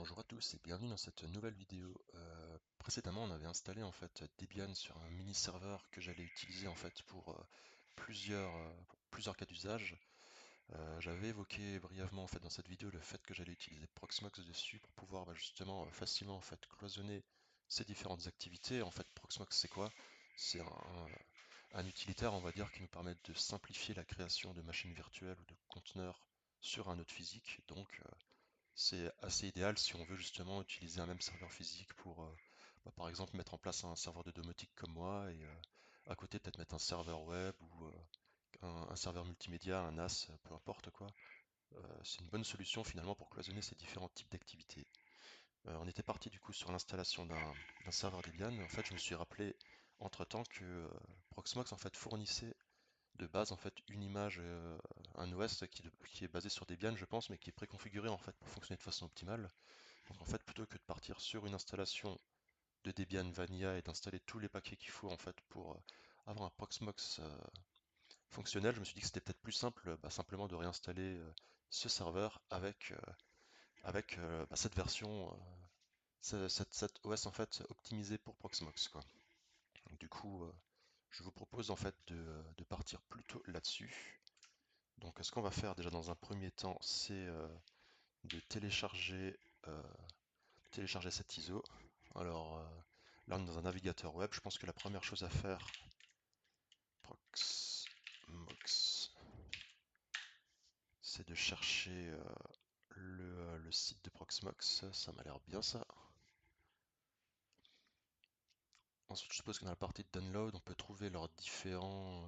Bonjour à tous et bienvenue dans cette nouvelle vidéo. Précédemment, on avait installé en fait Debian sur un mini serveur que j'allais utiliser en fait pour plusieurs cas d'usage. J'avais évoqué brièvement en fait dans cette vidéo le fait que j'allais utiliser Proxmox dessus pour pouvoir justement facilement en fait cloisonner ces différentes activités. En fait, Proxmox c'est quoi? C'est un utilitaire, on va dire, qui nous permet de simplifier la création de machines virtuelles ou de conteneurs sur un node physique. C'est assez idéal si on veut justement utiliser un même serveur physique pour, par exemple, mettre en place un serveur de domotique comme moi et à côté peut-être mettre un serveur web ou un serveur multimédia, un NAS, peu importe quoi. C'est une bonne solution finalement pour cloisonner ces différents types d'activités. On était parti du coup sur l'installation d'un serveur Debian. En fait, je me suis rappelé entre-temps que Proxmox en fait fournissait de base en fait une image, un OS qui est basé sur Debian, je pense, mais qui est préconfiguré en fait pour fonctionner de façon optimale. Donc en fait, plutôt que de partir sur une installation de Debian Vanilla et d'installer tous les paquets qu'il faut en fait pour avoir un Proxmox fonctionnel, je me suis dit que c'était peut-être plus simple simplement de réinstaller ce serveur avec cette version, cette OS en fait optimisée pour Proxmox quoi. Donc, du coup, je vous propose en fait de partir plutôt là-dessus. Donc ce qu'on va faire déjà dans un premier temps, c'est de euh, télécharger cet ISO. Alors là, on est dans un navigateur web. Je pense que la première chose à faire, Proxmox, c'est de chercher le site de Proxmox. Ça m'a l'air bien ça. Ensuite, je suppose que dans la partie de download, on peut trouver leurs différents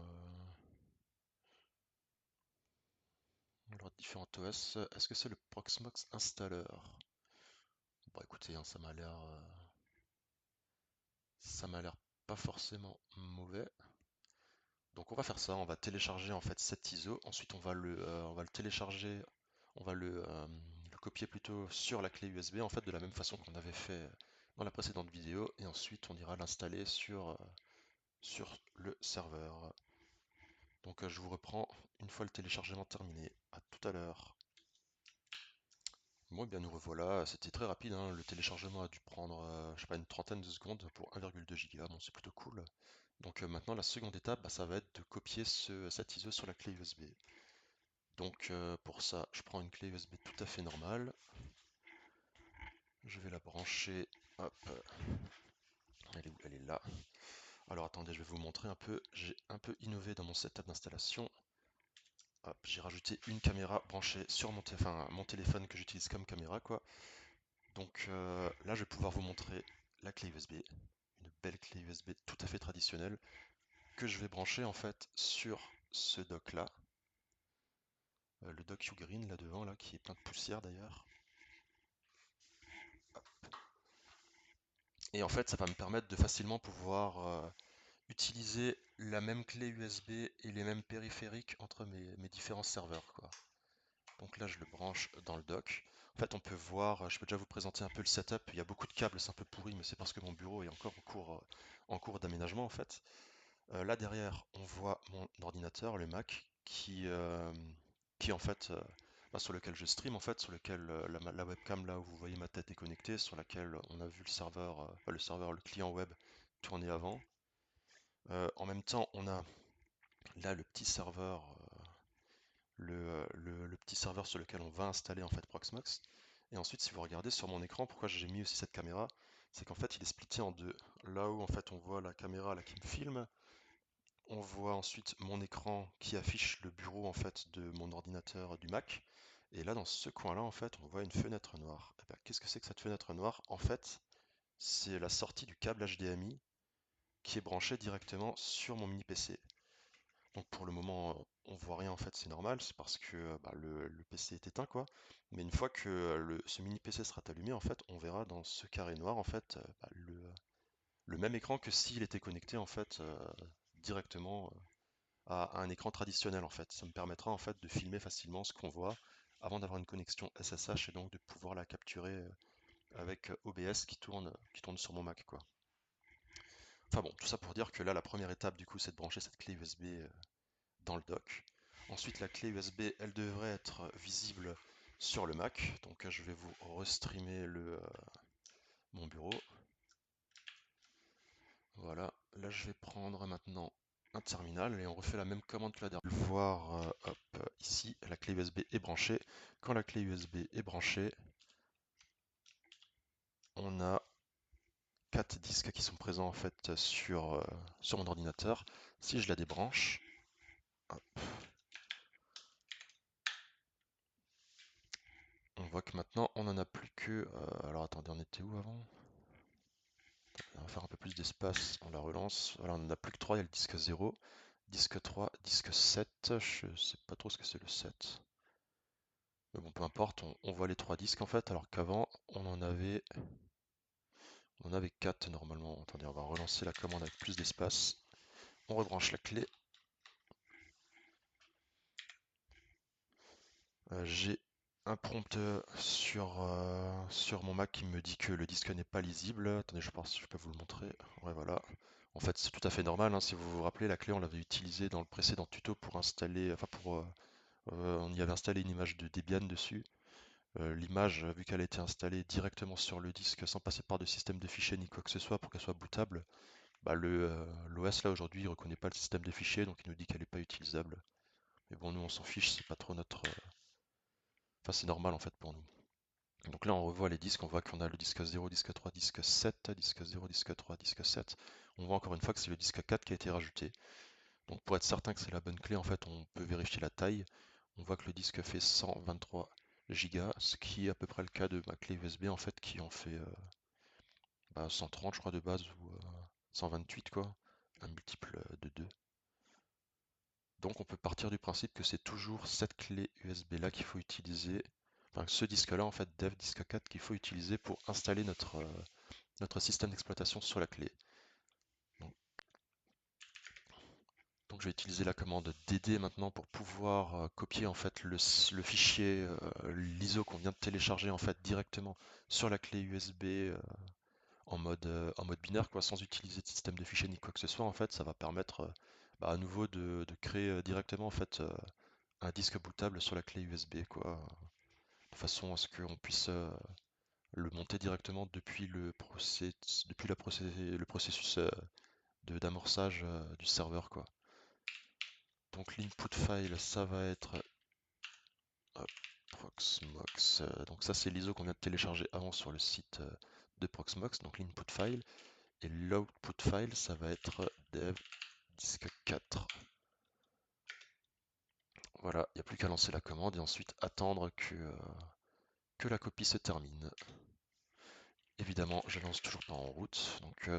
OS. Est-ce que c'est le Proxmox Installer? Bon, écoutez, hein, ça m'a l'air pas forcément mauvais. Donc on va faire ça, on va télécharger en fait cet ISO, ensuite on va le télécharger, on va le copier plutôt sur la clé USB en fait de la même façon qu'on avait fait dans la précédente vidéo, et ensuite on ira l'installer sur le serveur. Donc je vous reprends une fois le téléchargement terminé. À tout à l'heure. Bon, et bien nous revoilà, c'était très rapide, hein. Le téléchargement a dû prendre, je sais pas, une trentaine de secondes pour 1,2 Go, bon c'est plutôt cool. Donc maintenant la seconde étape, ça va être de copier cet ISO sur la clé USB. Donc pour ça, je prends une clé USB tout à fait normale. Je vais la brancher. Hop, elle est où? Elle est là. Alors attendez, je vais vous montrer un peu. J'ai un peu innové dans mon setup d'installation. Hop, j'ai rajouté une caméra branchée sur mon téléphone que j'utilise comme caméra, quoi. Donc là, je vais pouvoir vous montrer la clé USB. Une belle clé USB tout à fait traditionnelle que je vais brancher en fait sur ce dock là. Le dock Ugreen là devant, là, qui est plein de poussière d'ailleurs. Et en fait, ça va me permettre de facilement pouvoir utiliser la même clé USB et les mêmes périphériques entre mes différents serveurs, quoi. Donc là, je le branche dans le dock. En fait, on peut voir, je peux déjà vous présenter un peu le setup. Il y a beaucoup de câbles, c'est un peu pourri, mais c'est parce que mon bureau est encore en cours d'aménagement, en fait. Là, derrière, on voit mon ordinateur, le Mac, qui en fait, sur lequel je stream, en fait, sur lequel la webcam, là où vous voyez ma tête est connectée, sur laquelle on a vu le client web tourner avant. En même temps, on a là le petit serveur, le petit serveur sur lequel on va installer en fait Proxmox. Et ensuite, si vous regardez sur mon écran, pourquoi j'ai mis aussi cette caméra, c'est qu'en fait, il est splitté en deux. Là où en fait on voit la caméra là qui me filme, on voit ensuite mon écran qui affiche le bureau en fait de mon ordinateur du Mac. Et là, dans ce coin-là, en fait, on voit une fenêtre noire. Et ben, qu'est-ce que c'est que cette fenêtre noire? En fait, c'est la sortie du câble HDMI qui est branché directement sur mon mini PC. Donc pour le moment, on voit rien en fait, c'est normal, c'est parce que le PC est éteint quoi. Mais une fois que ce mini PC sera allumé, en fait, on verra dans ce carré noir en fait le même écran que s'il était connecté en fait directement à un écran traditionnel en fait. Ça me permettra en fait de filmer facilement ce qu'on voit avant d'avoir une connexion SSH et donc de pouvoir la capturer avec OBS qui tourne sur mon Mac quoi. Enfin bon, tout ça pour dire que là, la première étape du coup, c'est de brancher cette clé USB dans le dock. Ensuite, la clé USB, elle devrait être visible sur le Mac. Donc je vais vous restreamer mon bureau. Voilà, là je vais prendre maintenant un terminal et on refait la même commande que la dernière. Voir, hop, ici, la clé USB est branchée. Quand la clé USB est branchée, on a 4 disques qui sont présents en fait sur mon ordinateur. Si je la débranche, hop, on voit que maintenant on en a plus que. Alors attendez, on était où avant? On va faire un peu plus d'espace, on la relance. Voilà, on en a plus que 3, il y a le disque 0, disque 3, disque 7. Je sais pas trop ce que c'est le 7. Mais bon, peu importe, on voit les 3 disques en fait, alors qu'avant on en avait 4 normalement. Attendez, on va relancer la commande avec plus d'espace. On rebranche la clé. J'ai un prompt sur mon Mac qui me dit que le disque n'est pas lisible. Attendez, je pense que je peux vous le montrer. Ouais, voilà. En fait, c'est tout à fait normal, hein. Si vous vous rappelez, la clé, on l'avait utilisée dans le précédent tuto pour installer, enfin on y avait installé une image de Debian dessus. L'image, vu qu'elle a été installée directement sur le disque sans passer par de système de fichiers ni quoi que ce soit pour qu'elle soit bootable, bah l'OS là aujourd'hui il reconnaît pas le système de fichiers donc il nous dit qu'elle n'est pas utilisable. Mais bon, nous on s'en fiche, c'est pas trop enfin, c'est normal en fait pour nous. Donc là, on revoit les disques, on voit qu'on a le disque 0, disque 3, disque 7, disque 0, disque 3, disque 7. On voit encore une fois que c'est le disque 4 qui a été rajouté. Donc pour être certain que c'est la bonne clé, en fait, on peut vérifier la taille. On voit que le disque fait 123 Go, ce qui est à peu près le cas de ma clé USB, en fait, qui en fait 130, je crois, de base, ou 128, quoi. Un multiple de 2. Donc on peut partir du principe que c'est toujours cette clé USB là qu'il faut utiliser, enfin ce disque là en fait, dev disque 4 qu'il faut utiliser pour installer notre système d'exploitation sur la clé. Donc, donc je vais utiliser la commande dd maintenant pour pouvoir copier en fait le fichier, l'ISO qu'on vient de télécharger en fait directement sur la clé USB en mode binaire quoi, sans utiliser de système de fichier ni quoi que ce soit en fait, ça va permettre à nouveau de créer directement en fait un disque bootable sur la clé USB, quoi, de façon à ce qu'on puisse le monter directement depuis le processus d'amorçage du serveur, quoi. Donc l'input file, ça va être hop, Proxmox. Donc ça, c'est l'ISO qu'on vient de télécharger avant sur le site de Proxmox, donc l'input file. Et l'output file, ça va être dev disque 4. Voilà, il n'y a plus qu'à lancer la commande et ensuite attendre que la copie se termine. Évidemment, je lance toujours pas en route. Donc,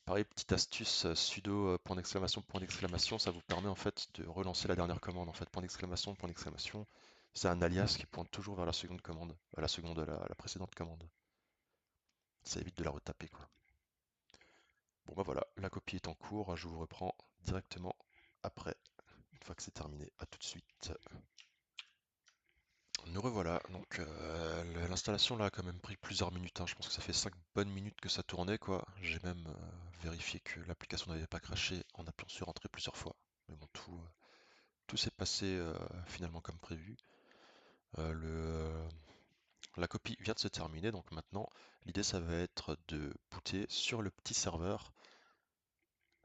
pareil, petite astuce sudo point d'exclamation, ça vous permet en fait de relancer la dernière commande. En fait, point d'exclamation, c'est un alias qui pointe toujours vers la seconde commande, la précédente commande. Ça évite de la retaper, quoi. Bon, bah voilà, la copie est en cours. Je vous reprends directement après, une fois que c'est terminé. À tout de suite. Nous revoilà, donc l'installation là a quand même pris plusieurs minutes, hein. Je pense que ça fait 5 bonnes minutes que ça tournait quoi. J'ai même vérifié que l'application n'avait pas craché en appuyant sur Entrée plusieurs fois. Mais bon, tout s'est passé finalement comme prévu. La copie vient de se terminer, donc maintenant l'idée ça va être de booter sur le petit serveur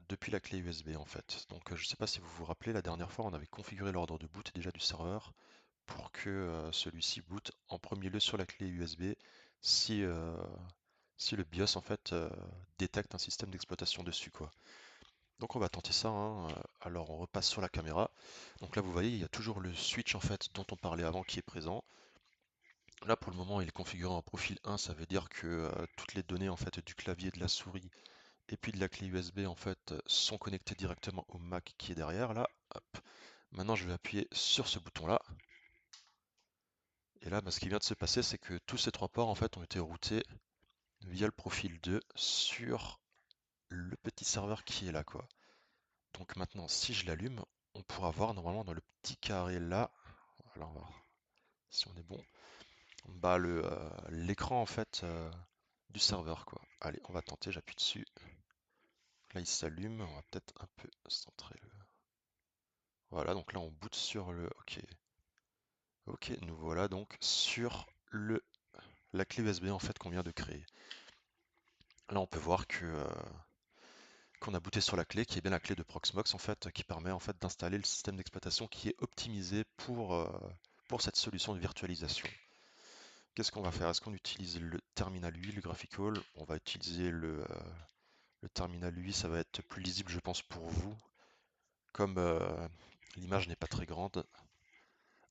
depuis la clé USB en fait. Donc je sais pas si vous vous rappelez, la dernière fois on avait configuré l'ordre de boot déjà du serveur pour que celui-ci boot en premier lieu sur la clé USB si, euh, si le BIOS en fait détecte un système d'exploitation dessus quoi. Donc on va tenter ça, hein. Alors on repasse sur la caméra. Donc là vous voyez il y a toujours le switch en fait dont on parlait avant qui est présent. Là pour le moment il est configuré en profil 1, ça veut dire que toutes les données en fait du clavier, de la souris et puis de la clé USB en fait sont connectées directement au Mac qui est derrière là. Hop. Maintenant je vais appuyer sur ce bouton là. Et là, ce qui vient de se passer, c'est que tous ces trois ports en fait ont été routés via le profil 2 sur le petit serveur qui est là, quoi. Donc maintenant, si je l'allume, on pourra voir normalement dans le petit carré là, voilà, on va voir si on est bon, l'écran en fait du serveur, quoi. Allez, on va tenter, j'appuie dessus. Là, il s'allume, on va peut-être un peu centrer le. Voilà, donc là, on boot sur le. Ok. Ok, nous voilà donc sur la clé USB en fait qu'on vient de créer. Là, on peut voir qu'on a booté sur la clé qui est bien la clé de Proxmox en fait, qui permet en fait d'installer le système d'exploitation qui est optimisé pour cette solution de virtualisation. Qu'est-ce qu'on va faire? Est-ce qu'on utilise le terminal UI, le graphical? On va utiliser le terminal UI, ça va être plus lisible je pense pour vous. Comme l'image n'est pas très grande,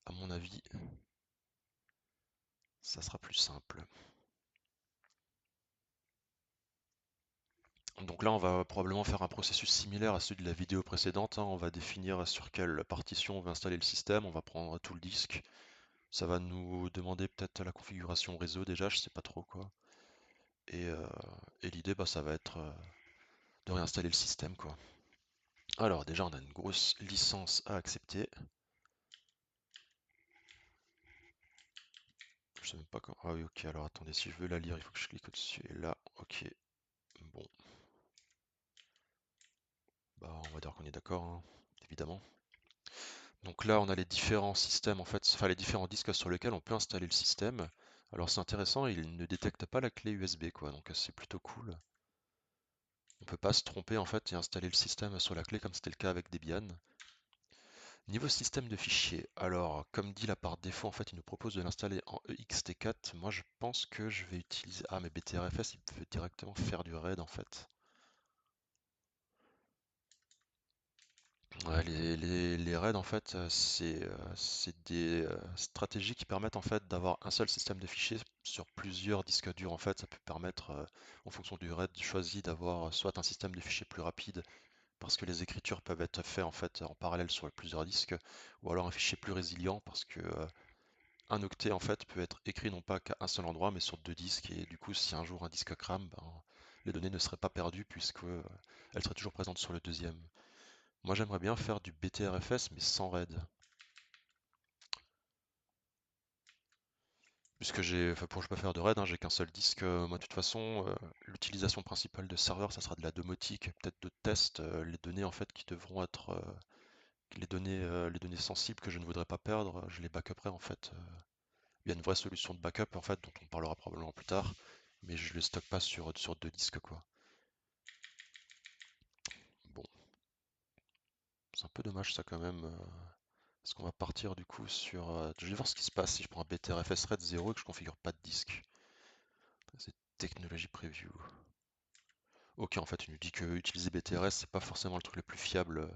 à mon avis, ça sera plus simple. Donc là, on va probablement faire un processus similaire à celui de la vidéo précédente, hein. On va définir sur quelle partition on va installer le système, on va prendre tout le disque. Ça va nous demander peut-être la configuration réseau déjà, je sais pas trop quoi. Et, euh, et l'idée, bah, ça va être de réinstaller le système, quoi. Alors déjà, on a une grosse licence à accepter. Je sais même pas quand. Ah oui, ok. Alors attendez, si je veux la lire, il faut que je clique au-dessus. Et là, ok. Bon, bah on va dire qu'on est d'accord, hein, évidemment. Donc là, on a les différents systèmes, en fait, enfin les différents disques sur lesquels on peut installer le système. Alors c'est intéressant, il ne détecte pas la clé USB, quoi. Donc c'est plutôt cool. On peut pas se tromper en fait et installer le système sur la clé comme c'était le cas avec Debian. Niveau système de fichiers, alors comme dit là par défaut, en fait, il nous propose de l'installer en ext4. Moi, je pense que je vais utiliser. Ah, mais BTRFS, il peut directement faire du RAID en fait. Ouais, les RAID en fait, c'est des stratégies qui permettent en fait d'avoir un seul système de fichiers sur plusieurs disques durs. En fait, ça peut permettre, en fonction du RAID choisi, d'avoir soit un système de fichiers plus rapide parce que les écritures peuvent être faites en fait en parallèle sur plusieurs disques, ou alors un fichier plus résilient parce que un octet en fait peut être écrit non pas qu'à un seul endroit mais sur deux disques et du coup si un jour un disque crame, ben, les données ne seraient pas perdues puisque elles seraient toujours présentes sur le deuxième. Moi j'aimerais bien faire du BTRFS mais sans RAID. Puisque enfin pour je peux faire de RAID, hein, j'ai qu'un seul disque. Moi de toute façon, l'utilisation principale de serveur, ça sera de la domotique, peut-être de tests, les données en fait qui devront être les données sensibles que je ne voudrais pas perdre, je les backuperai en fait. Il y a une vraie solution de backup en fait dont on parlera probablement plus tard, mais je les stocke pas sur deux disques quoi. Bon, c'est un peu dommage ça quand même. Parce qu'on va partir du coup sur. Je vais voir ce qui se passe si je prends un BTRFS RAID 0 et que je configure pas de disque. C'est technologie preview. Ok, en fait, il nous dit que utiliser BTRS, c'est pas forcément le truc le plus fiable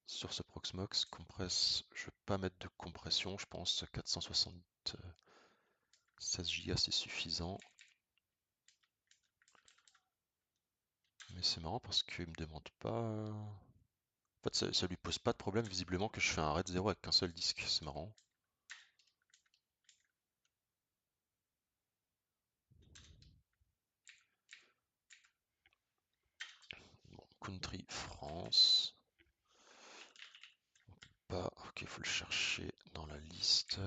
sur ce Proxmox. Compresse, je vais pas mettre de compression, je pense 476 Go c'est suffisant. Mais c'est marrant parce qu'il me demande pas. En fait, ça lui pose pas de problème visiblement que je fais un RAID 0 avec qu'un seul disque, c'est marrant. Bon, country France. Pas. Ok, faut le chercher dans la liste.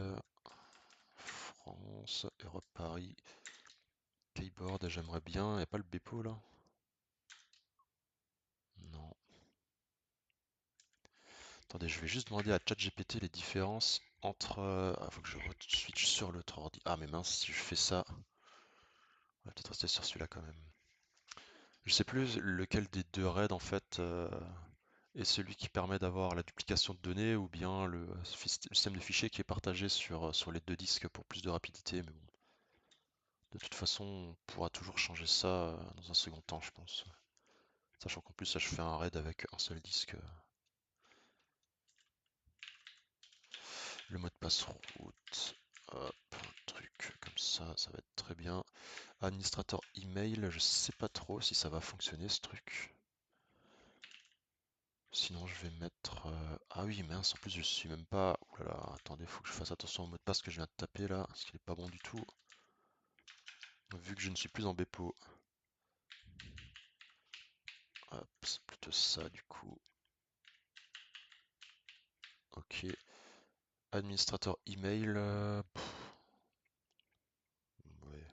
France, Europe Paris, Keyboard, j'aimerais bien. Y a pas le Bepo là? Non. Attendez, je vais juste demander à ChatGPT les différences entre. Ah, faut que je switch sur l'autre ordi. Ah, mais mince, si je fais ça, on va peut-être rester sur celui-là quand même. Je sais plus lequel des deux raids en fait est celui qui permet d'avoir la duplication de données ou bien le système de fichiers qui est partagé sur les deux disques pour plus de rapidité. Mais bon, de toute façon, on pourra toujours changer ça dans un second temps, je pense. Sachant qu'en plus, là, je fais un raid avec un seul disque. Le mot de passe route. Hop, un truc comme ça va être très bien. Administrateur email, je sais pas trop si ça va fonctionner ce truc. Sinon, je vais mettre. Ah oui, mince, en plus, je suis même pas. Ouh là là, attendez, faut que je fasse attention au mot de passe que je viens de taper là, parce qu'il est pas bon du tout. Vu que je ne suis plus en Bepo. Hop, c'est plutôt ça du coup. Ok. Administrateur email. Ouais.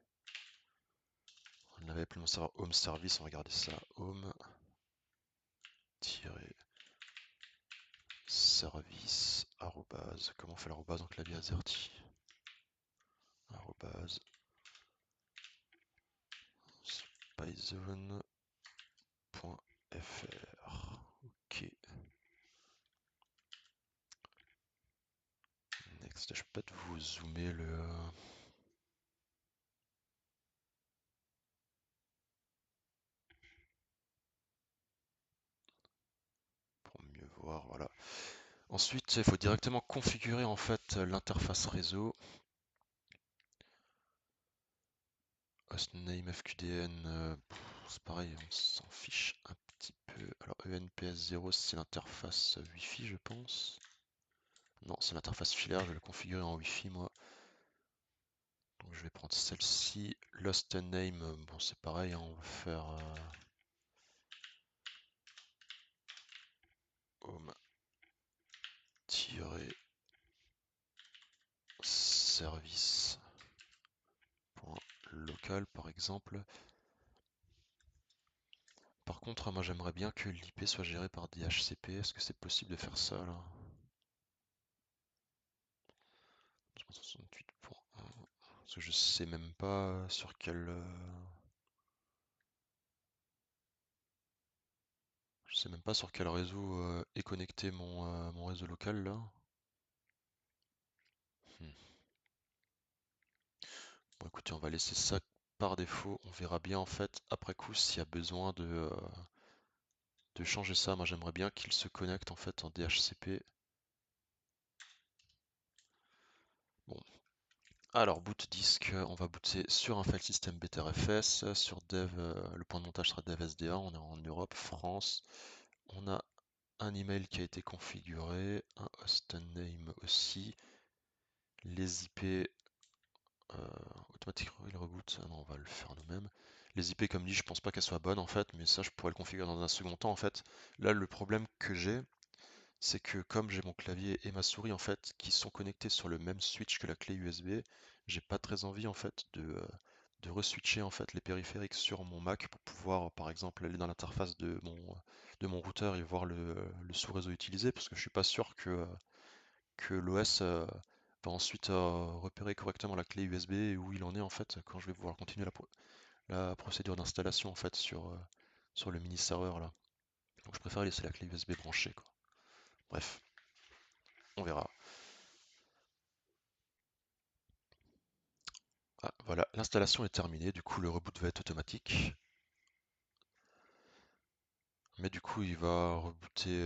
On avait appelé mon serveur home service, on va regarder ça. Home. service, arrobase, comment on fait l'arrobase en clavier AZERTY? Arrobase, spyzone.fr. Ok, next, je peux peut-être vous zoomer pour mieux voir, voilà. Ensuite, il faut directement configurer en fait l'interface réseau. Hostname FQDN, c'est pareil, on s'en fiche un petit peu. Alors ENPS0, c'est l'interface Wi-Fi, je pense. Non, c'est l'interface filaire, je vais le configurer en Wi-Fi moi. Donc je vais prendre celle-ci. Lost name, bon c'est pareil, hein, on va faire home-service.local par exemple. Par contre, moi j'aimerais bien que l'IP soit géré par DHCP. Est-ce que c'est possible de faire ça là? 68.1. Parce que je sais même pas sur quel. Je sais même pas sur quel réseau est connecté mon réseau local là. Hmm. Bon écoutez, on va laisser ça par défaut. On verra bien en fait après coup s'il y a besoin de changer ça. Moi j'aimerais bien qu'il se connecte en fait en DHCP. Bon. Alors boot disque, on va booter sur un file system BTRFS, sur dev, le point de montage sera dev SDA, on est en Europe, France. On a un email qui a été configuré, un host name aussi. Les IP, automatic il reboot, ah non, on va le faire nous-mêmes. Les IP comme dit, je pense pas qu'elles soient bonnes en fait, mais ça je pourrais le configurer dans un second temps en fait. Là le problème que j'ai, c'est que comme j'ai mon clavier et ma souris en fait qui sont connectés sur le même switch que la clé USB, j'ai pas très envie en fait de reswitcher en fait les périphériques sur mon Mac pour pouvoir par exemple aller dans l'interface de mon routeur et voir le sous-réseau utilisé parce que je suis pas sûr que l'OS va ensuite repérer correctement la clé USB et où il en est en fait quand je vais pouvoir continuer la procédure d'installation en fait sur le mini serveur là. Donc je préfère laisser la clé USB branchée quoi. Bref, on verra. Ah, voilà, l'installation est terminée, du coup le reboot va être automatique. Mais du coup il va rebooter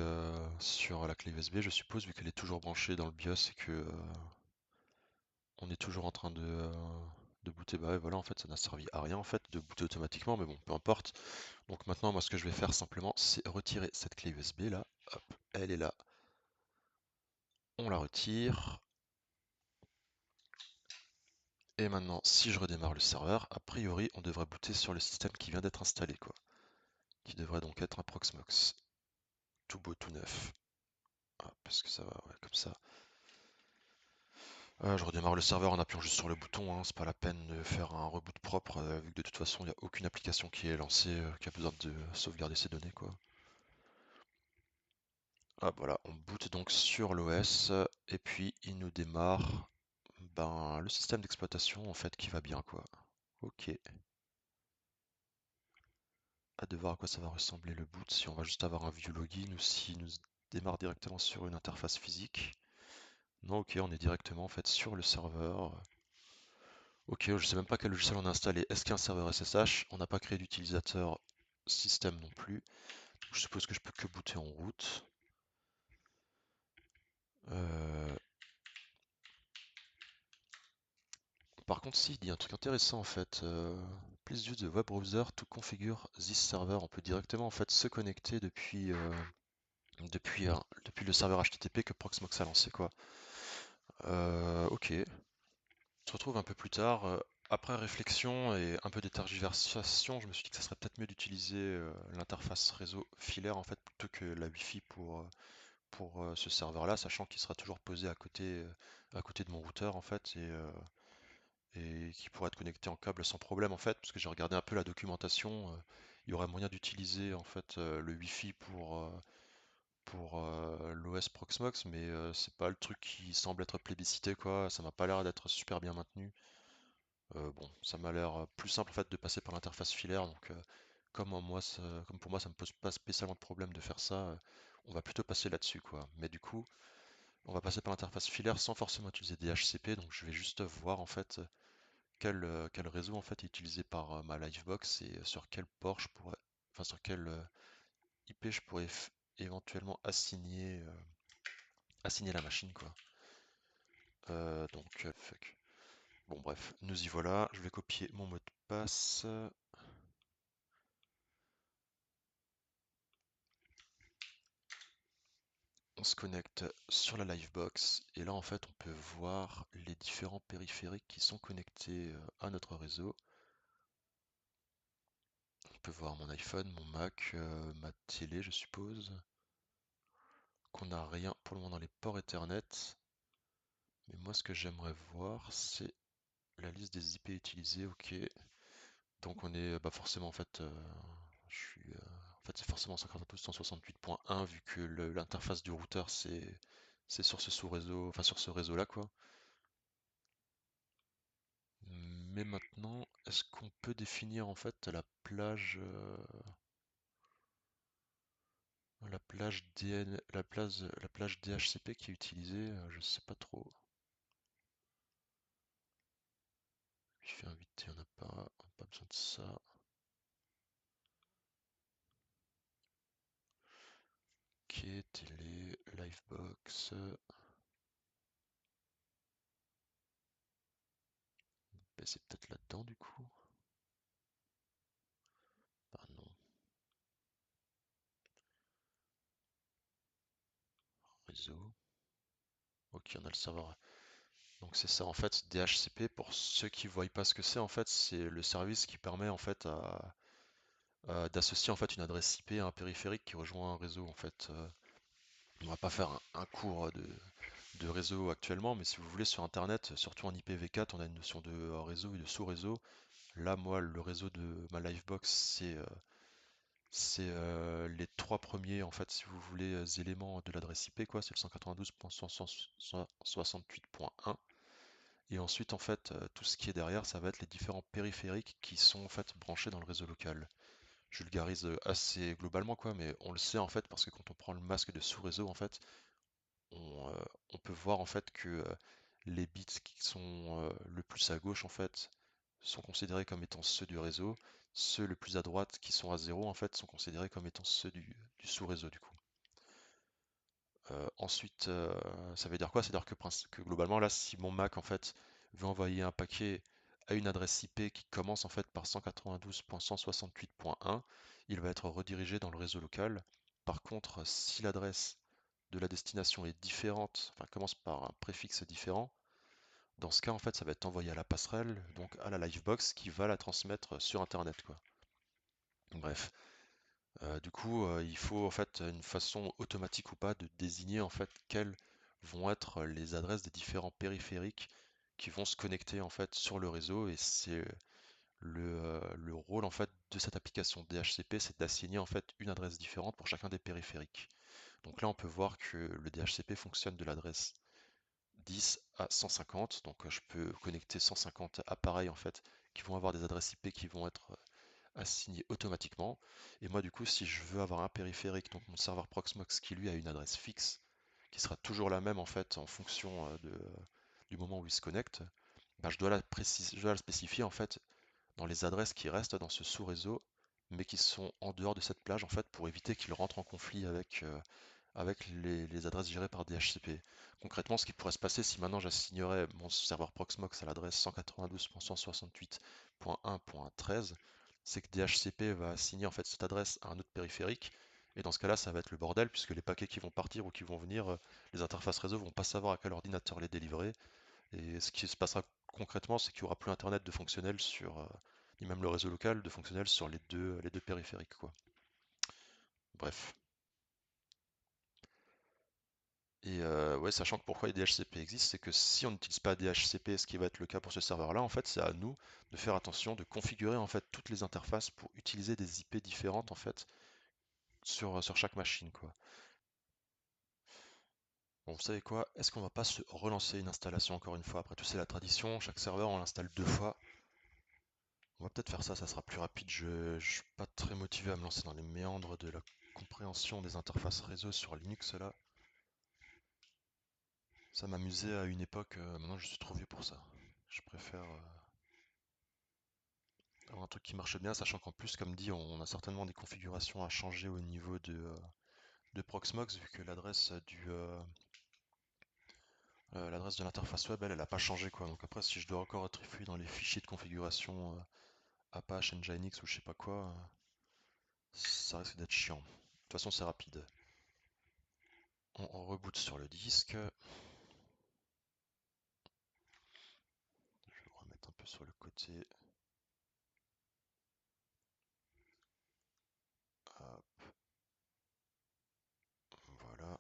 sur la clé USB je suppose vu qu'elle est toujours branchée dans le BIOS et que on est toujours en train de booter. Bah ouais, voilà en fait ça n'a servi à rien en fait de booter automatiquement mais bon peu importe. Donc maintenant moi ce que je vais faire simplement c'est retirer cette clé USB là. Hop, elle est là. On la retire. Et maintenant si je redémarre le serveur, a priori on devrait booter sur le système qui vient d'être installé quoi. Qui devrait donc être un Proxmox. Tout beau, tout neuf. Ah, parce que ça va, ouais, comme ça. Je redémarre le serveur en appuyant juste sur le bouton, hein, c'est pas la peine de faire un reboot propre, vu que de toute façon il n'y a aucune application qui est lancée qui a besoin de sauvegarder ses données quoi. Hop, voilà, on boot donc sur l'OS et puis il nous démarre ben, le système d'exploitation en fait qui va bien quoi. Ok, hâte de voir à quoi ça va ressembler le boot, si on va juste avoir un view login ou s'il nous démarre directement sur une interface physique. Non, ok, on est directement en fait sur le serveur. Ok, je sais même pas quel logiciel on a installé. Est-ce qu'il y a un serveur SSH? On n'a pas créé d'utilisateur système non plus. Donc, je suppose que je peux que booter en route. Euh, Par contre, si, il y a un truc intéressant en fait. Please use the web browser to configure this server. On peut directement en fait se connecter depuis le serveur HTTP que Proxmox a lancé quoi. Ok. On se retrouve un peu plus tard. Après réflexion et un peu de tergiversation, je me suis dit que ça serait peut-être mieux d'utiliser l'interface réseau filaire en fait plutôt que la Wi-Fi pour ce serveur-là, sachant qu'il sera toujours posé à côté de mon routeur en fait et qui pourrait être connecté en câble sans problème en fait, parce que j'ai regardé un peu la documentation, il y aurait moyen d'utiliser en fait le Wi-Fi pour l'OS Proxmox, mais c'est pas le truc qui semble être plébiscité, quoi. Ça m'a pas l'air d'être super bien maintenu. Bon, ça m'a l'air plus simple en fait de passer par l'interface filaire, donc comme pour moi ça me pose pas spécialement de problème de faire ça, on va plutôt passer là-dessus, quoi. Mais du coup, on va passer par l'interface filaire sans forcément utiliser DHCP, donc je vais juste voir en fait quel réseau en fait est utilisé par ma Livebox et sur quel port je pourrais, enfin sur quel IP je pourrais éventuellement assigner la machine, quoi. Fuck. Bon bref, nous y voilà. Je vais copier mon mot de passe. On se connecte sur la Livebox et là en fait on peut voir les différents périphériques qui sont connectés à notre réseau. On peut voir mon iPhone, mon Mac, ma télé je suppose. Qu'on n'a rien pour le moment dans les ports Ethernet. Mais moi ce que j'aimerais voir c'est la liste des IP utilisées, ok. Donc on est bah forcément en fait je suis en fait c'est forcément 52.168.1 vu que l'interface du routeur c'est sur ce sous-réseau, enfin sur ce réseau-là, quoi. Mais maintenant, est-ce qu'on peut définir en fait la plage DN, la plage DHCP qui est utilisée? Je sais pas trop. Je fais inviter, on n'a pas besoin de ça. Ok, télé, livebox. Ben, c'est peut-être là-dedans du coup. Bah non, réseau. Ok, on a le serveur. Donc c'est ça en fait, DHCP, pour ceux qui ne voient pas ce que c'est, en fait, c'est le service qui permet en fait d'associer en fait une adresse IP à un périphérique qui rejoint un réseau en fait. On va pas faire un cours de réseau actuellement, mais si vous voulez sur Internet, surtout en IPv4, on a une notion de réseau et de sous-réseau. Là, moi, le réseau de ma Livebox, c'est les trois premiers, en fait, si vous voulez, éléments de l'adresse IP, quoi. C'est le 192.168.1. Et ensuite, en fait, tout ce qui est derrière, ça va être les différents périphériques qui sont en fait branchés dans le réseau local. Je vulgarise assez globalement, quoi, mais on le sait en fait parce que quand on prend le masque de sous-réseau, en fait, on peut voir en fait que les bits qui sont le plus à gauche en fait sont considérés comme étant ceux du réseau, ceux le plus à droite qui sont à zéro en fait sont considérés comme étant ceux du sous-réseau du coup. Ensuite, ça veut dire quoi? C'est-à-dire que globalement là, si mon Mac en fait veut envoyer un paquet à une adresse IP qui commence en fait par 192.168.1, il va être redirigé dans le réseau local. Par contre, si l'adresse de la destination est différente, enfin commence par un préfixe différent, dans ce cas en fait ça va être envoyé à la passerelle, donc à la Livebox qui va la transmettre sur Internet, quoi. Bref, du coup il faut en fait une façon automatique ou pas de désigner en fait quelles vont être les adresses des différents périphériques qui vont se connecter en fait sur le réseau et c'est le rôle en fait de cette application DHCP, c'est d'assigner en fait une adresse différente pour chacun des périphériques. Donc là, on peut voir que le DHCP fonctionne de l'adresse 10 à 150. Donc je peux connecter 150 appareils en fait qui vont avoir des adresses IP qui vont être assignées automatiquement. Et moi, du coup, si je veux avoir un périphérique, donc mon serveur Proxmox qui lui a une adresse fixe, qui sera toujours la même en fait en fonction du moment où il se connecte, bah, je dois la spécifier en fait dans les adresses qui restent dans ce sous-réseau, mais qui sont en dehors de cette plage en fait pour éviter qu'il rentre en conflit avec les adresses gérées par DHCP. Concrètement, ce qui pourrait se passer si maintenant j'assignerais mon serveur Proxmox à l'adresse 192.168.1.13, c'est que DHCP va assigner en fait cette adresse à un autre périphérique, et dans ce cas-là, ça va être le bordel, puisque les paquets qui vont partir ou qui vont venir, les interfaces réseau vont pas savoir à quel ordinateur les délivrer, et ce qui se passera concrètement, c'est qu'il n'y aura plus Internet de fonctionnel ni même le réseau local de fonctionnel sur les deux périphériques, quoi. Bref. Et ouais, sachant que pourquoi les DHCP existent, c'est que si on n'utilise pas DHCP, ce qui va être le cas pour ce serveur-là, en fait, c'est à nous de faire attention, de configurer en fait toutes les interfaces pour utiliser des IP différentes en fait sur chaque machine, quoi. Bon, vous savez quoi? Est-ce qu'on va pas se relancer une installation encore une fois? Après tout, c'est la tradition, chaque serveur on l'installe 2 fois. On va peut-être faire ça, ça sera plus rapide. Je suis pas très motivé à me lancer dans les méandres de la compréhension des interfaces réseau sur Linux là. Ça m'amusait à une époque, maintenant je suis trop vieux pour ça. Je préfère avoir un truc qui marche bien, sachant qu'en plus, comme dit, on a certainement des configurations à changer au niveau de Proxmox, vu que l'adresse de l'interface web, elle a pas changé quoi. Donc après, si je dois encore trifouiller dans les fichiers de configuration Apache, Nginx ou je sais pas quoi, ça risque d'être chiant. De toute façon, c'est rapide. On reboot sur le disque. Je vais le remettre un peu sur le côté. Hop, voilà.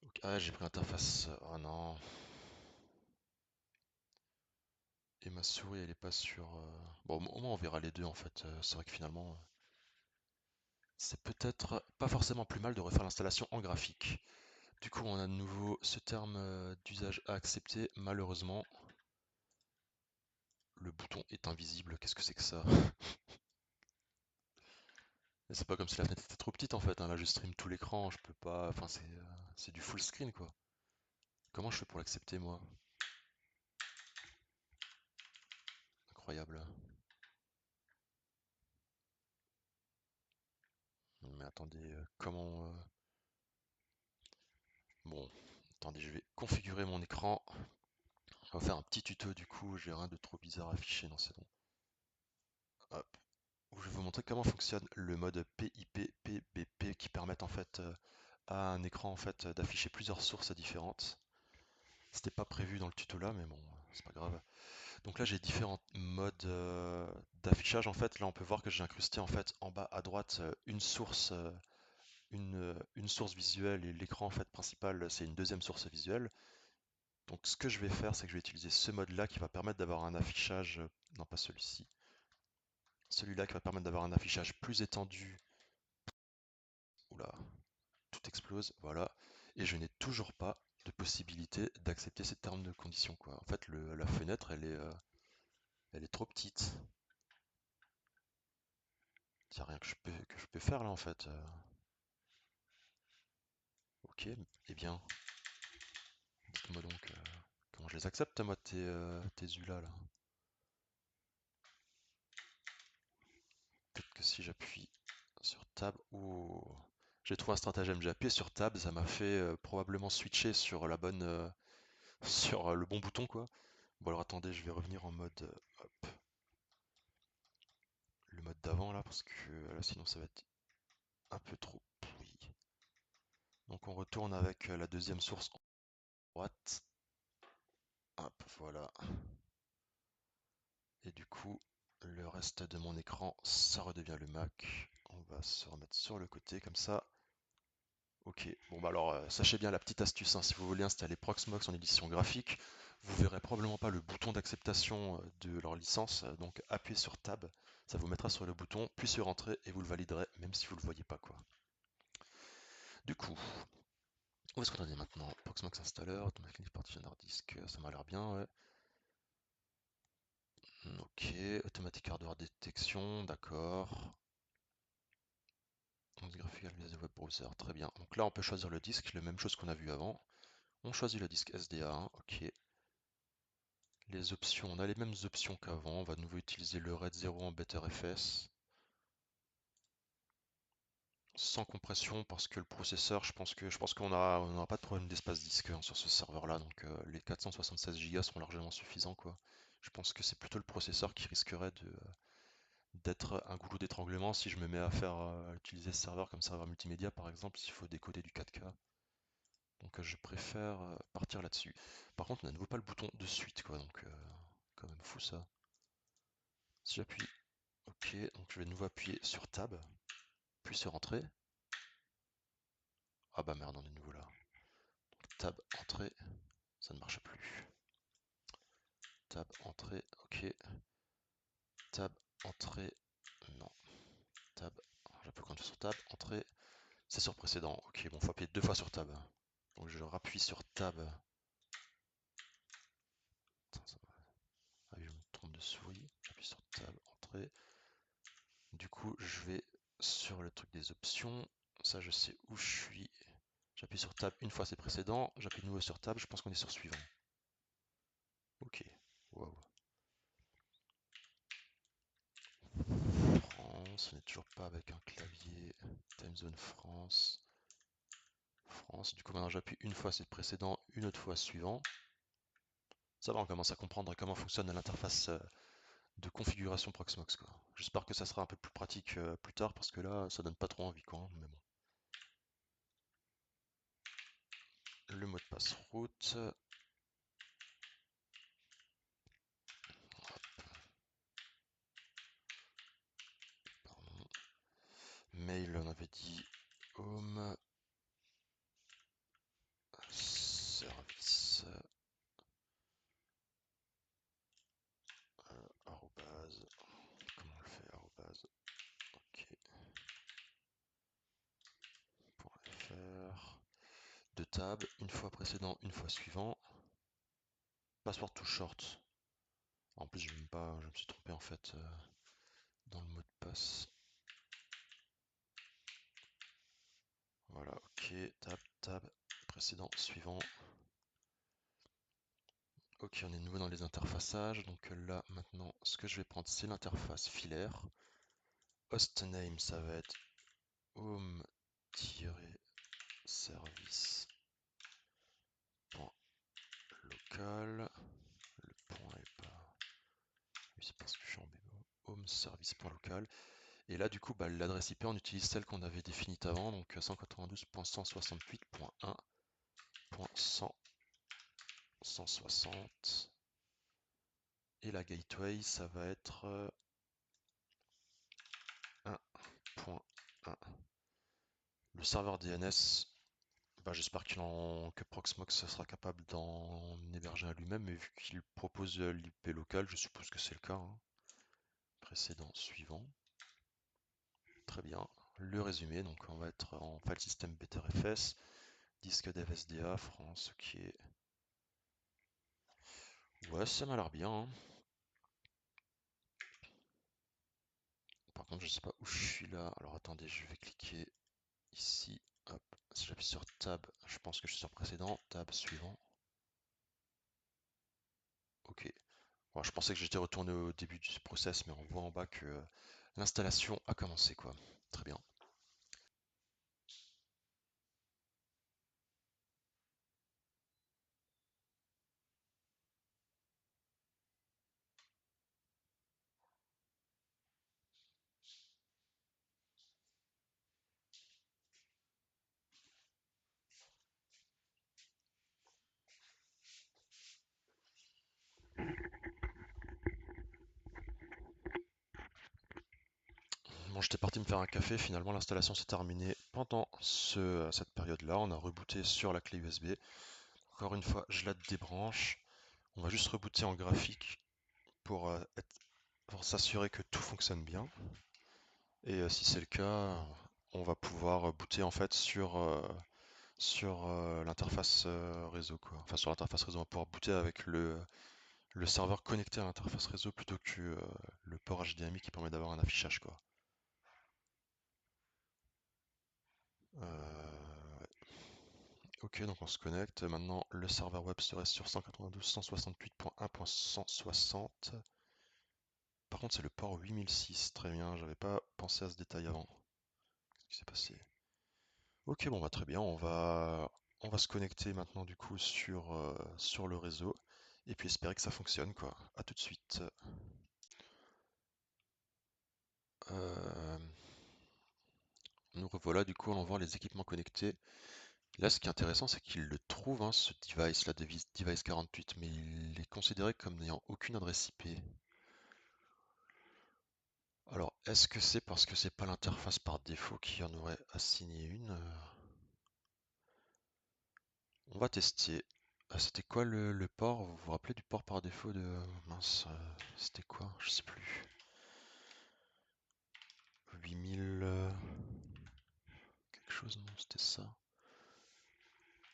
Ok, ah, j'ai pris l'interface. Oh non. Et ma souris, elle est pas sur. Bon, au moins on verra les deux en fait. C'est vrai que finalement, c'est peut-être pas forcément plus mal de refaire l'installation en graphique. Du coup, on a de nouveau ce terme d'usage à accepter. Malheureusement, le bouton est invisible. Qu'est-ce que c'est que ça? Et c'est pas comme si la fenêtre était trop petite en fait, hein. Là, je stream tout l'écran. Je peux pas. Enfin, c'est du full screen quoi. Comment je fais pour l'accepter moi? Incroyable. Mais attendez, comment. Bon, attendez, je vais configurer mon écran. On va faire un petit tuto du coup, j'ai rien de trop bizarre à afficher, non c'est bon. Hop. Où je vais vous montrer comment fonctionne le mode PIP, PBP qui permettent en fait à un écran en fait d'afficher plusieurs sources différentes. C'était pas prévu dans le tuto là, mais bon, c'est pas grave. Donc là j'ai différents modes d'affichage en fait. Là on peut voir que j'ai incrusté en fait en bas à droite une source visuelle et l'écran en fait principal c'est une deuxième source visuelle. Donc ce que je vais faire, c'est que je vais utiliser ce mode-là qui va permettre d'avoir un affichage, non pas celui-ci, celui-là qui va permettre d'avoir un affichage plus étendu. Oula, tout explose, voilà. Et je n'ai toujours pas de possibilité d'accepter ces termes de conditions, quoi. En fait, la fenêtre, elle est trop petite. Il n'y a rien que je peux faire là, en fait. Ok, eh bien, dites-moi donc, comment je les accepte, moi, tes ULA, là. Peut-être que si j'appuie sur Tab, ou j'ai trouvé un stratagème, j'ai appuyé sur Tab, ça m'a fait probablement switcher sur la bonne, sur le bon bouton, quoi. Bon alors attendez, je vais revenir en mode, hop, le mode d'avant là, parce que sinon ça va être un peu trop pourri. Donc on retourne avec la deuxième source en droite. Hop, voilà. Et du coup, le reste de mon écran, ça redevient le Mac. On va se remettre sur le côté comme ça. Ok, bon bah alors sachez bien la petite astuce, hein, si vous voulez installer Proxmox en édition graphique, vous verrez probablement pas le bouton d'acceptation de leur licence, donc appuyez sur Tab, ça vous mettra sur le bouton, puis sur Entrée et vous le validerez même si vous le voyez pas quoi. Du coup, où est-ce qu'on en est maintenant? Proxmox Installer, Automatic Partition Hard Disk, ça m'a l'air bien, ouais. Ok, Automatic Hardware Détection, d'accord. Graphical via the Web Browser, très bien. Donc là on peut choisir le disque, la même chose qu'on a vu avant. On choisit le disque SDA1, ok. Les options, on a les mêmes options qu'avant. On va de nouveau utiliser le RAID 0 en BetterFS. Sans compression parce que le processeur, je pense qu'on n'aura pas de problème d'espace disque hein, sur ce serveur-là. Donc les 476 Go seront largement suffisants quoi. Je pense que c'est plutôt le processeur qui risquerait d'être un goulot d'étranglement si je me mets à faire à utiliser ce serveur comme serveur multimédia par exemple, s'il faut décoder du 4K. Donc je préfère partir là-dessus. Par contre, on n'a de nouveau pas le bouton de suite quoi, donc quand même fou ça. Si j'appuie OK, donc je vais de nouveau appuyer sur Tab, puis sur Entrée. Ah bah merde, on est de nouveau là. Donc, Tab, Entrée, ça ne marche plus. tab, entrée, ok. Tab, entrée, non. Tab, j'appuie quand je suis sur tab, entrée, c'est sur précédent. Ok, bon, faut appuyer 2 fois sur tab. Donc je rappuie sur tab. Attends, ah oui, je me trompe de souris. J'appuie sur tab, entrée. Du coup, je vais sur le truc des options. Ça, je sais où je suis. J'appuie sur tab une fois, c'est précédent. J'appuie de nouveau sur tab, je pense qu'on est sur suivant. Ok, waouh. France, on n'est toujours pas avec un clavier. Time zone France. France. Du coup, maintenant j'appuie une fois, c'est précédent, une autre fois suivant. Ça va, on commence à comprendre comment fonctionne l'interface de configuration Proxmox, quoi. J'espère que ça sera un peu plus pratique plus tard parce que là, ça donne pas trop envie, quoi, hein, mais bon. Le mot de passe route. Pardon. Mail, on avait dit home service arrobase. Comment on le fait arrobase? Ok. .fr. De tab, une fois précédent, une fois suivant. Password to short. En plus, je me suis trompé en fait dans le mot de passe. Voilà, ok, tab, tab, précédent, suivant. Ok, on est de nouveau dans les interfaçages. Donc là, maintenant, ce que je vais prendre, c'est l'interface filaire. Hostname, ça va être home-service.local. Le point est pas... Oui, c'est parce que je suis en bémol. Home-service.local. Et là, du coup, bah, l'adresse IP, on utilise celle qu'on avait définie avant, donc 192.168.1.160. Et la gateway, ça va être 1.1. Le serveur DNS, bah, j'espère que Proxmox sera capable d'en héberger un lui-même, mais vu qu'il propose l'IP local, je suppose que c'est le cas, hein. Précédent, suivant. Très bien. Le résumé, donc on va être en file system btrfs, disque dev SDA, France, ok. Ouais, ça m'a l'air bien, hein. Par contre, je sais pas où je suis là. Alors attendez, je vais cliquer ici. Hop. Si j'appuie sur Tab, je pense que je suis sur précédent. Tab suivant. Ok. Bon, je pensais que j'étais retourné au début du process, mais on voit en bas que l'installation a commencé, quoi. Très bien. Bon, j'étais parti me faire un café, finalement l'installation s'est terminée pendant cette période-là. On a rebooté sur la clé USB. Encore une fois, je la débranche. On va juste rebooter en graphique pour, pour s'assurer que tout fonctionne bien. Et si c'est le cas, on va pouvoir booter en fait sur l'interface réseau, quoi. Enfin sur l'interface réseau, on va pouvoir booter avec le serveur connecté à l'interface réseau plutôt que le port HDMI qui permet d'avoir un affichage, quoi. Ouais. Ok, donc on se connecte. Maintenant, le serveur web serait sur 192.168.1.160. Par contre, c'est le port 8006. Très bien, j'avais pas pensé à ce détail avant. Qu'est-ce qui s'est passé? Ok, bon, bah très bien. On va se connecter maintenant du coup sur le réseau et puis espérer que ça fonctionne, quoi. À tout de suite. Euh, Nous revoilà, du coup, allons voir les équipements connectés. Là, ce qui est intéressant, c'est qu'il le trouve, hein, ce device, la device 48, mais il est considéré comme n'ayant aucune adresse IP. Alors, est-ce que c'est parce que c'est pas l'interface par défaut qui en aurait assigné une? On va tester. C'était quoi le port? Vous vous rappelez du port par défaut de... Mince, c'était quoi? Je sais plus. 8000... quelque chose, non? C'était ça.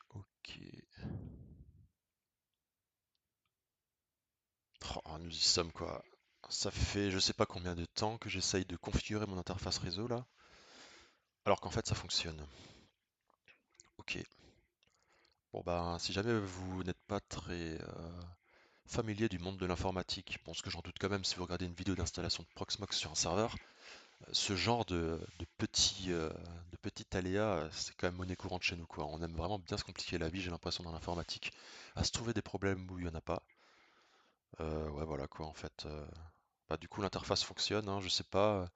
Ok. Oh, nous y sommes quoi. Ça fait je sais pas combien de temps que j'essaye de configurer mon interface réseau là, alors qu'en fait ça fonctionne. Ok. Bon ben si jamais vous n'êtes pas très familier du monde de l'informatique, bon ce que j'en doute quand même si vous regardez une vidéo d'installation de Proxmox sur un serveur, ce genre de petits aléas, c'est quand même monnaie courante chez nous quoi. On aime vraiment bien se compliquer la vie, j'ai l'impression dans l'informatique, à se trouver des problèmes où il n'y en a pas. Ouais voilà quoi en fait. Bah, du coup l'interface fonctionne, hein, je sais pas,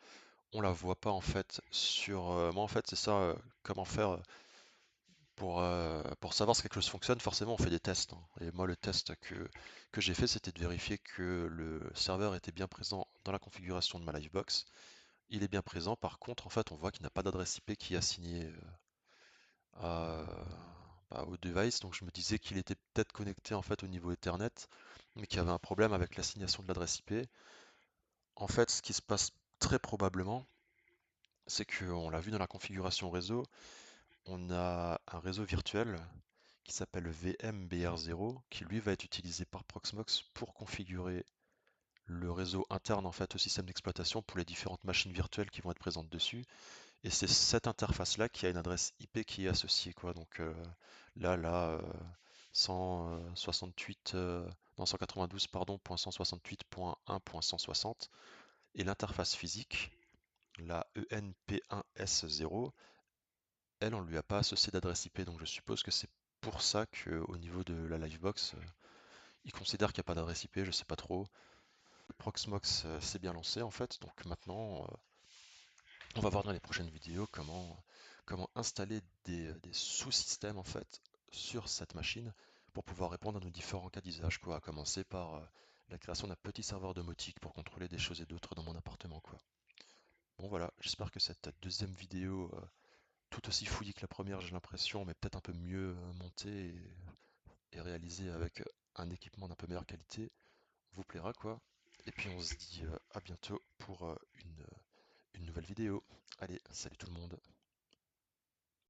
on la voit pas en fait sur. Moi en fait c'est ça, comment faire pour savoir si quelque chose fonctionne, forcément on fait des tests, hein. Et moi le test que j'ai fait c'était de vérifier que le serveur était bien présent dans la configuration de ma Livebox. Il est bien présent, par contre en fait on voit qu'il n'a pas d'adresse IP qui est assignée à- au device, donc je me disais qu'il était peut-être connecté en fait au niveau Ethernet, mais qu'il y avait un problème avec l'assignation de l'adresse IP. En fait ce qui se passe très probablement, c'est qu'on l'a vu dans la configuration réseau, on a un réseau virtuel qui s'appelle VMBR0 qui lui va être utilisé par Proxmox pour configurer le réseau interne en fait au système d'exploitation pour les différentes machines virtuelles qui vont être présentes dessus. Et c'est cette interface-là qui a une adresse IP qui est associée quoi. Donc là, 168, non 192 pardon, .168.1.160 et l'interface physique, la ENP1S0, elle, on lui a pas associé d'adresse IP, donc je suppose que c'est pour ça qu'au niveau de la Livebox, il considère qu'il n'y a pas d'adresse IP, je sais pas trop. Proxmox s'est bien lancé en fait, donc maintenant on va voir dans les prochaines vidéos comment installer des sous-systèmes en fait sur cette machine pour pouvoir répondre à nos différents cas d'usage, quoi, à commencer par la création d'un petit serveur domotique pour contrôler des choses et d'autres dans mon appartement, quoi. Bon voilà, j'espère que cette deuxième vidéo tout aussi fouillis que la première, j'ai l'impression, mais peut-être un peu mieux montée et réalisée avec un équipement d'un peu meilleure qualité, vous plaira quoi. Et puis on se dit à bientôt pour une nouvelle vidéo. Allez, salut tout le monde.